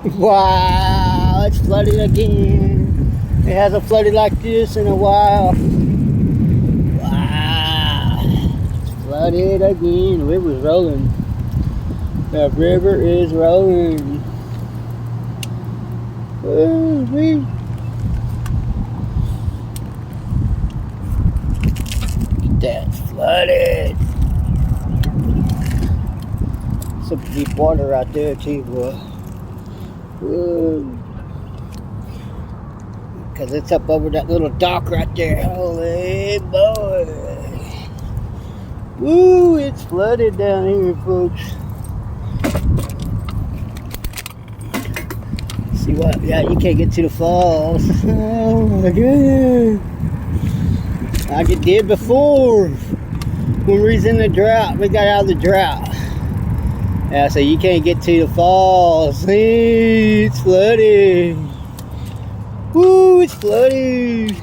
Wow, it's flooded again. It hasn't flooded like this in a while. Wow, it's flooded again. The river's rolling. The river is rolling. Ooh-wee. That's flooded. Some deep water right there too, boy. Because it's up over that little dock right there. Holy boy. Woo, it's flooded down here, folks. See what? Yeah, you can't get to the falls. Oh my god. Like it did before. When we was in the drought, we got out of the drought. Yeah, so you can't get to the falls. Hey, it's flooded. Woo, it's flooded.